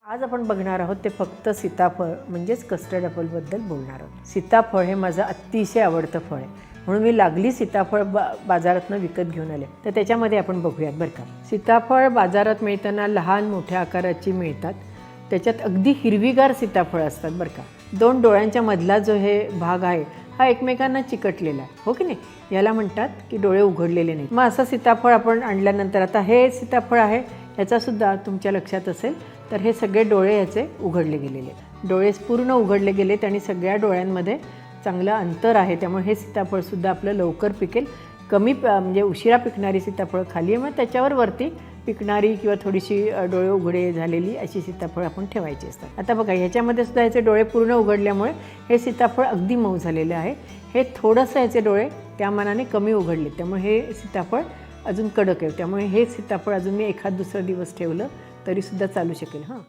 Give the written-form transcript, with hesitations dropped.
आज आपण बघणार आहोत ते फक्त सीताफळ म्हणजेच कस्टर्ड ॲपलबद्दल बोलणार आहोत। सीताफळ हे माझं अतिशय आवडतं फळ आहे, म्हणून मी लागली सीताफळ बाजारातनं विकत घेऊन आले। तर त्याच्यामध्ये आपण बघूयात बरं का। सीताफळ बाजारात मिळताना लहान मोठ्या आकाराची मिळतात, त्याच्यात अगदी हिरवीगार सीताफळ असतात बरं का। दोन डोळ्यांच्या मधला जो हे भाग आहे हा एकमेकांना चिकटलेला आहे, हो की नाही? याला म्हणतात की डोळे उघडलेले नाहीत। मग असं सीताफळ आपण आणल्यानंतर आता हे सीताफळ आहे, याचासुद्धा तुमच्या लक्षात असेल तर हे सगळे डोळे याचे उघडले गेलेले आहेत। डोळे पूर्ण उघडले गेलेत आणि सगळ्या डोळ्यांमध्ये चांगलं अंतर आहे, त्यामुळे हे सीताफळसुद्धा आपलं लवकर पिकेल। कमी म्हणजे उशिरा पिकणारी सीताफळ खाली आहे, मग त्याच्यावर वरती पिकणारी किंवा थोडीशी डोळे उघडे झालेली अशी सीताफळ आपण ठेवायची असतात। आता बघा ह्याच्यामध्ये सुद्धा याचे डोळे पूर्ण उघडल्यामुळे हे सीताफळ अगदी मऊ झालेले आहे। हे थोडंसं याचे डोळे त्या मानाने कमी उघडले, त्यामुळे हे सीताफळ अजून कडक आहे, त्यामुळे हे सीताफळ अजून मी एखाद दुसरा दिवस ठेवलं तरीसुद्धा चालू शकेल। हां,